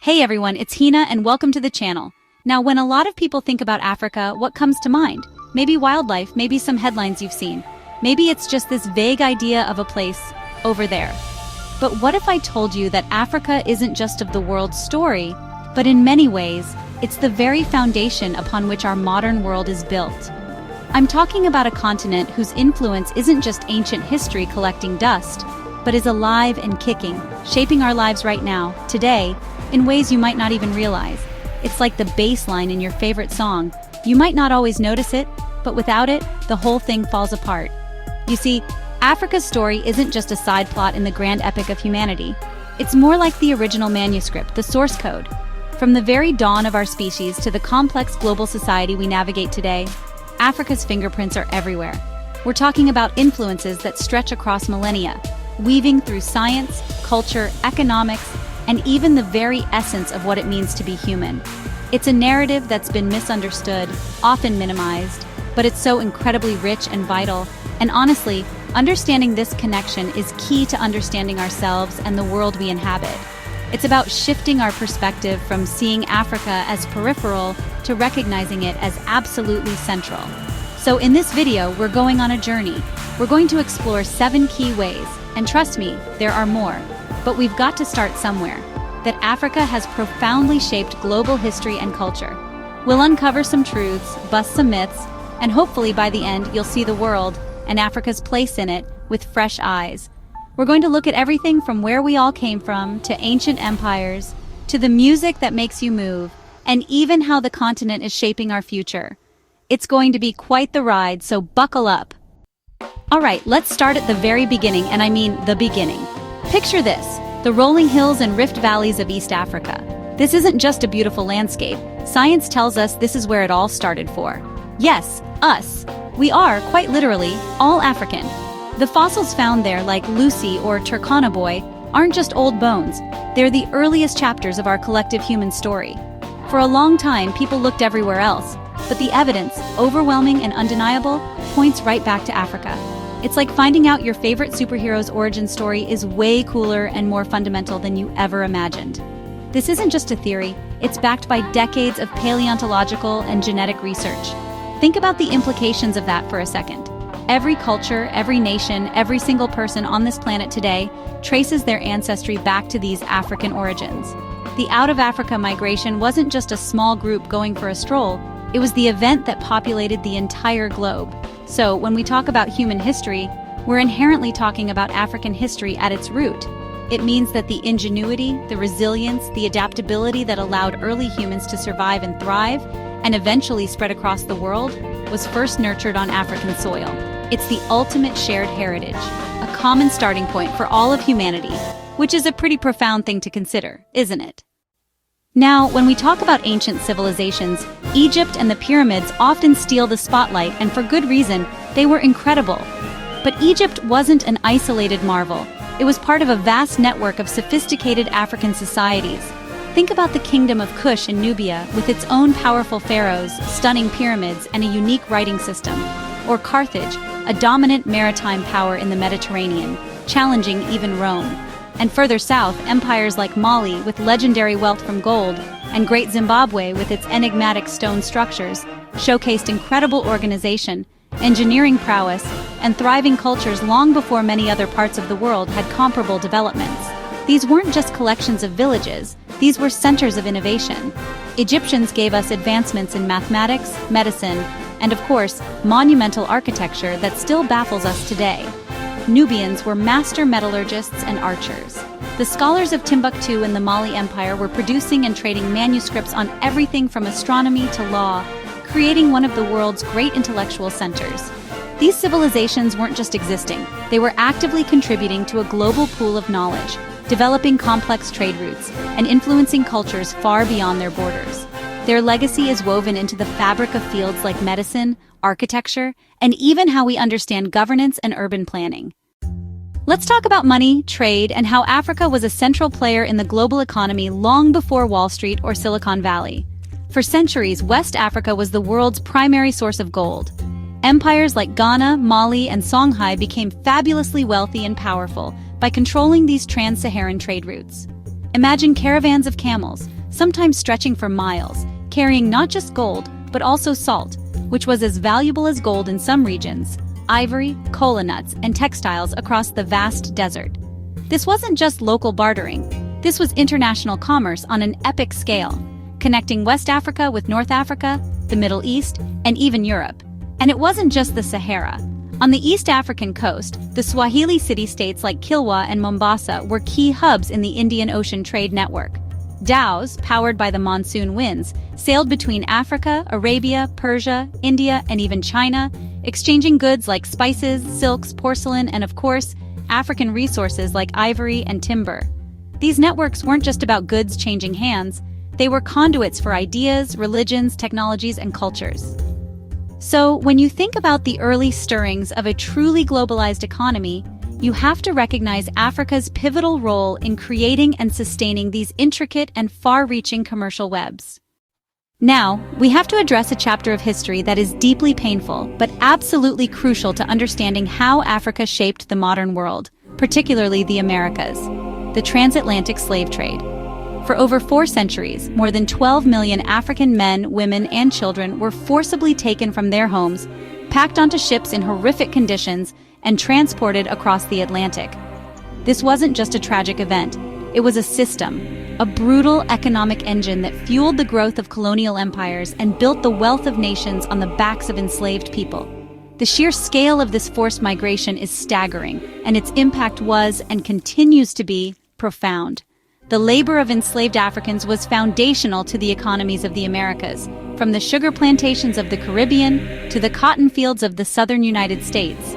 Hey everyone, it's Hina and welcome to the channel. Now, when a lot of people think about Africa, what comes to mind? Maybe wildlife, maybe some headlines you've seen. Maybe it's just this vague idea of a place over there. But what if I told you that Africa isn't just of the world's story, but in many ways, it's the very foundation upon which our modern world is built? I'm talking about a continent whose influence isn't just ancient history collecting dust, but is alive and kicking, shaping our lives right now, today, in ways you might not even realize. It's like the bass line in your favorite song. You might not always notice it, but without it, the whole thing falls apart. You see, Africa's story isn't just a side plot in the grand epic of humanity. It's more like the original manuscript, the source code. From the very dawn of our species to the complex global society we navigate today, Africa's fingerprints are everywhere. We're talking about influences that stretch across millennia, weaving through science, culture, economics, and even the very essence of what it means to be human. It's a narrative that's been misunderstood, often minimized, but it's so incredibly rich and vital. And honestly, understanding this connection is key to understanding ourselves and the world we inhabit. It's about shifting our perspective from seeing Africa as peripheral to recognizing it as absolutely central. So in this video, we're going on a journey. We're going to explore 7 key ways, and trust me, there are more. But we've got to start somewhere. That Africa has profoundly shaped global history and culture. We'll uncover some truths, bust some myths, and hopefully by the end you'll see the world and Africa's place in it with fresh eyes. We're going to look at everything from where we all came from, to ancient empires, to the music that makes you move, and even how the continent is shaping our future. It's going to be quite the ride, so buckle up. Alright, let's start at the very beginning, and I mean the beginning. Picture this, the rolling hills and rift valleys of East Africa. This isn't just a beautiful landscape. Science tells us this is where it all started for. Yes, us. We are, quite literally, all African. The fossils found there, like Lucy or Turkana Boy, aren't just old bones. They're the earliest chapters of our collective human story. For a long time, people looked everywhere else, but the evidence, overwhelming and undeniable, points right back to Africa. It's like finding out your favorite superhero's origin story is way cooler and more fundamental than you ever imagined. This isn't just a theory, it's backed by decades of paleontological and genetic research. Think about the implications of that for a second. Every culture, every nation, every single person on this planet today traces their ancestry back to these African origins. The out-of-Africa migration wasn't just a small group going for a stroll, it was the event that populated the entire globe. So, when we talk about human history, we're inherently talking about African history at its root. It means that the ingenuity, the resilience, the adaptability that allowed early humans to survive and thrive, and eventually spread across the world, was first nurtured on African soil. It's the ultimate shared heritage, a common starting point for all of humanity, which is a pretty profound thing to consider, isn't it? Now, when we talk about ancient civilizations, Egypt and the pyramids often steal the spotlight, and for good reason. They were incredible. But Egypt wasn't an isolated marvel. It was part of a vast network of sophisticated African societies. Think about the kingdom of Kush in Nubia, with its own powerful pharaohs, stunning pyramids, and a unique writing system. Or Carthage, a dominant maritime power in the Mediterranean, challenging even Rome. And further south, empires like Mali, with legendary wealth from gold, and Great Zimbabwe, with its enigmatic stone structures, showcased incredible organization, engineering prowess, and thriving cultures long before many other parts of the world had comparable developments. These weren't just collections of villages, these were centers of innovation. Egyptians gave us advancements in mathematics, medicine, and of course, monumental architecture that still baffles us today. Nubians were master metallurgists and archers. The scholars of Timbuktu and the Mali Empire were producing and trading manuscripts on everything from astronomy to law, creating one of the world's great intellectual centers. These civilizations weren't just existing, they were actively contributing to a global pool of knowledge, developing complex trade routes, and influencing cultures far beyond their borders. Their legacy is woven into the fabric of fields like medicine, architecture, and even how we understand governance and urban planning. Let's talk about money, trade, and how Africa was a central player in the global economy long before Wall Street or Silicon Valley. For centuries, West Africa was the world's primary source of gold. Empires like Ghana, Mali, and Songhai became fabulously wealthy and powerful by controlling these trans-Saharan trade routes. Imagine caravans of camels, sometimes stretching for miles, carrying not just gold, but also salt, which was as valuable as gold in some regions, ivory, cola nuts, and textiles across the vast desert. This wasn't just local bartering. This was international commerce on an epic scale, connecting West Africa with North Africa, the Middle East, and even Europe. And it wasn't just the Sahara. On the East African coast, the Swahili city-states like Kilwa and Mombasa were key hubs in the Indian Ocean trade network. Dhows, powered by the monsoon winds, sailed between Africa, Arabia, Persia, India, and even China, exchanging goods like spices, silks, porcelain, and of course, African resources like ivory and timber. These networks weren't just about goods changing hands, they were conduits for ideas, religions, technologies, and cultures. So, when you think about the early stirrings of a truly globalized economy, you have to recognize Africa's pivotal role in creating and sustaining these intricate and far-reaching commercial webs. Now, we have to address a chapter of history that is deeply painful, but absolutely crucial to understanding how Africa shaped the modern world, particularly the Americas: the transatlantic slave trade. For over 4 centuries, more than 12 million African men, women, and children were forcibly taken from their homes, packed onto ships in horrific conditions, and transported across the Atlantic. This wasn't just a tragic event, it was a system, a brutal economic engine that fueled the growth of colonial empires and built the wealth of nations on the backs of enslaved people. The sheer scale of this forced migration is staggering, and its impact was, and continues to be, profound. The labor of enslaved Africans was foundational to the economies of the Americas, from the sugar plantations of the Caribbean to the cotton fields of the southern United States.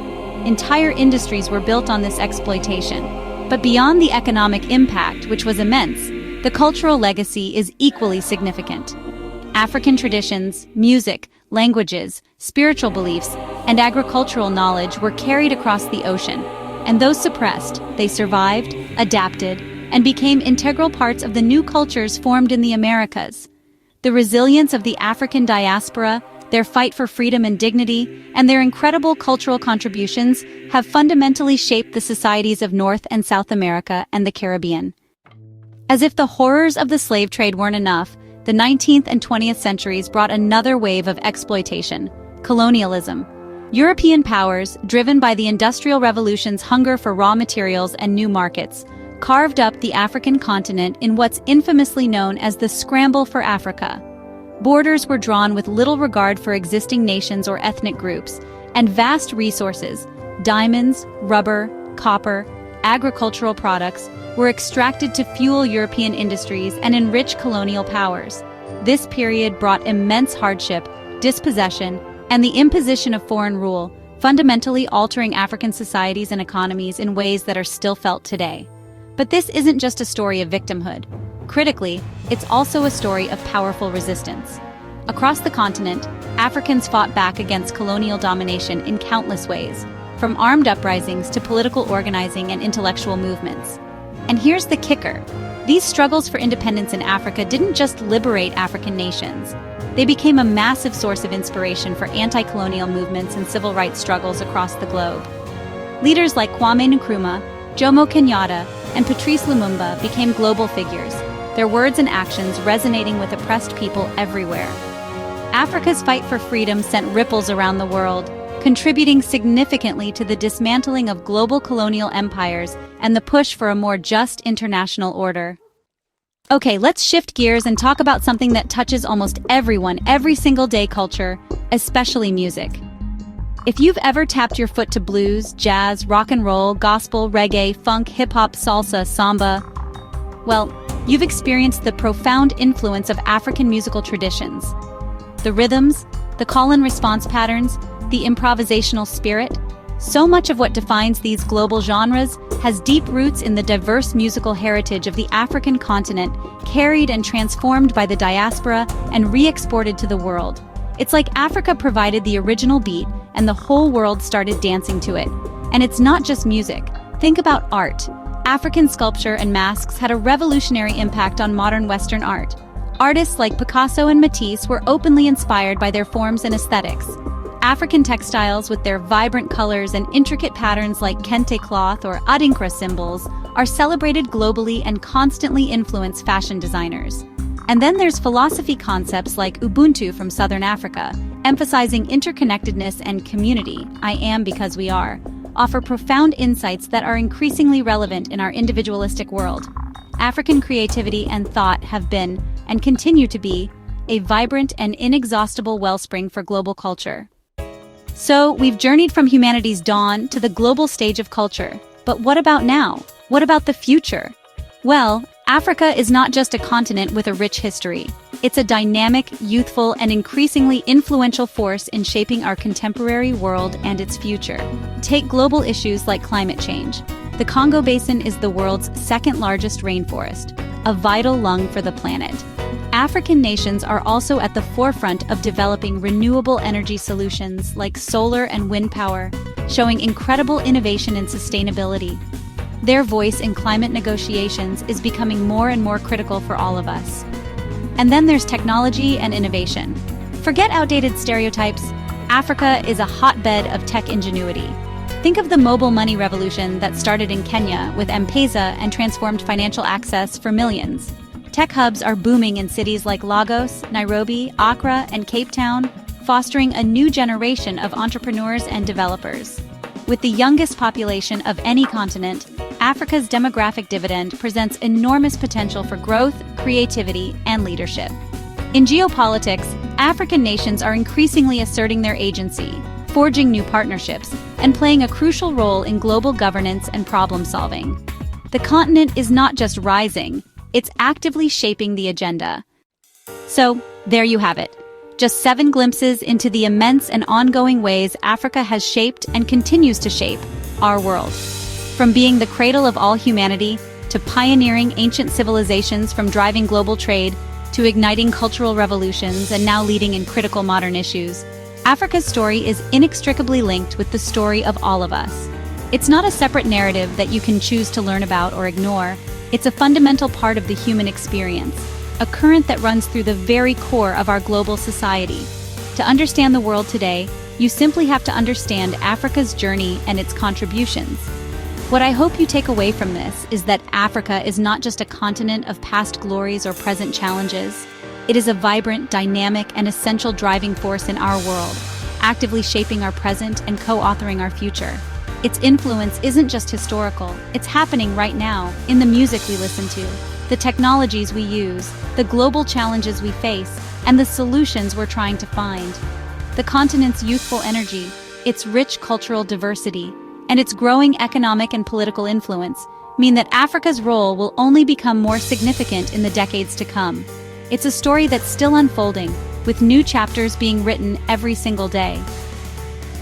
Entire industries were built on this exploitation. But beyond the economic impact, which was immense, the cultural legacy is equally significant. African traditions, music, languages, spiritual beliefs, and agricultural knowledge were carried across the ocean, and those suppressed, they survived, adapted, and became integral parts of the new cultures formed in the Americas. The resilience of the African diaspora, their fight for freedom and dignity, and their incredible cultural contributions have fundamentally shaped the societies of North and South America and the Caribbean. As if the horrors of the slave trade weren't enough, the 19th and 20th centuries brought another wave of exploitation: colonialism. European powers, driven by the Industrial Revolution's hunger for raw materials and new markets, carved up the African continent in what's infamously known as the Scramble for Africa. Borders were drawn with little regard for existing nations or ethnic groups, and vast resources, diamonds, rubber, copper, agricultural products, were extracted to fuel European industries and enrich colonial powers. This period brought immense hardship, dispossession, and the imposition of foreign rule, fundamentally altering African societies and economies in ways that are still felt today. But this isn't just a story of victimhood. Critically, it's also a story of powerful resistance. Across the continent, Africans fought back against colonial domination in countless ways, from armed uprisings to political organizing and intellectual movements. And here's the kicker: these struggles for independence in Africa didn't just liberate African nations. They became a massive source of inspiration for anti-colonial movements and civil rights struggles across the globe. Leaders like Kwame Nkrumah, Jomo Kenyatta, and Patrice Lumumba became global figures, their words and actions resonating with oppressed people everywhere. Africa's fight for freedom sent ripples around the world, contributing significantly to the dismantling of global colonial empires and the push for a more just international order. Okay, let's shift gears and talk about something that touches almost everyone every single day: culture, especially music. If you've ever tapped your foot to blues, jazz, rock and roll, gospel, reggae, funk, hip-hop, salsa, samba, well, you've experienced the profound influence of African musical traditions. The rhythms, the call-and-response patterns, the improvisational spirit, so much of what defines these global genres has deep roots in the diverse musical heritage of the African continent, carried and transformed by the diaspora and re-exported to the world. It's like Africa provided the original beat, and the whole world started dancing to it. And it's not just music. Think about art. African sculpture and masks had a revolutionary impact on modern Western art. Artists like Picasso and Matisse were openly inspired by their forms and aesthetics. African textiles, with their vibrant colors and intricate patterns like kente cloth or adinkra symbols, are celebrated globally and constantly influence fashion designers. And then there's philosophy concepts like Ubuntu from Southern Africa, emphasizing interconnectedness and community, I am because we are, offer profound insights that are increasingly relevant in our individualistic world. African creativity and thought have been, and continue to be, a vibrant and inexhaustible wellspring for global culture. So, we've journeyed from humanity's dawn to the global stage of culture. But what about now? What about the future? Well, Africa is not just a continent with a rich history. It's a dynamic, youthful, and increasingly influential force in shaping our contemporary world and its future. Take global issues like climate change. The Congo Basin is the world's second-largest rainforest, a vital lung for the planet. African nations are also at the forefront of developing renewable energy solutions like solar and wind power, showing incredible innovation and sustainability. Their voice in climate negotiations is becoming more and more critical for all of us. And then there's technology and innovation. Forget outdated stereotypes. Africa is a hotbed of tech ingenuity. Think of the mobile money revolution that started in Kenya with M-Pesa and transformed financial access for millions. Tech hubs are booming in cities like Lagos, Nairobi, Accra, and Cape Town, fostering a new generation of entrepreneurs and developers. With the youngest population of any continent, Africa's demographic dividend presents enormous potential for growth, creativity, and leadership. In geopolitics, African nations are increasingly asserting their agency, forging new partnerships, and playing a crucial role in global governance and problem-solving. The continent is not just rising, it's actively shaping the agenda. So, there you have it. Just 7 glimpses into the immense and ongoing ways Africa has shaped and continues to shape our world. From being the cradle of all humanity, to pioneering ancient civilizations, from driving global trade, to igniting cultural revolutions and now leading in critical modern issues, Africa's story is inextricably linked with the story of all of us. It's not a separate narrative that you can choose to learn about or ignore. It's a fundamental part of the human experience, a current that runs through the very core of our global society. To understand the world today, you simply have to understand Africa's journey and its contributions. What I hope you take away from this is that Africa is not just a continent of past glories or present challenges. It is a vibrant, dynamic, and essential driving force in our world, actively shaping our present and co-authoring our future. Its influence isn't just historical, it's happening right now, in the music we listen to, the technologies we use, the global challenges we face, and the solutions we're trying to find. The continent's youthful energy, its rich cultural diversity, and its growing economic and political influence mean that Africa's role will only become more significant in the decades to come. It's a story that's still unfolding, with new chapters being written every single day.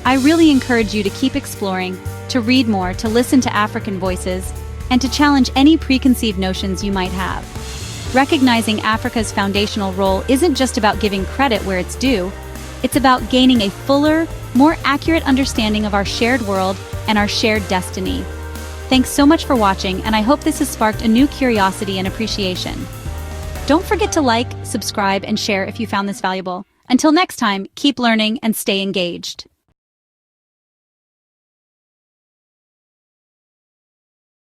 I really encourage you to keep exploring, to read more, to listen to African voices, and to challenge any preconceived notions you might have. Recognizing Africa's foundational role isn't just about giving credit where it's due, it's about gaining a fuller, more accurate understanding of our shared world and our shared destiny. Thanks so much for watching, and I hope this has sparked a new curiosity and appreciation. Don't forget to like, subscribe, and share if you found this valuable. Until next time, keep learning and stay engaged.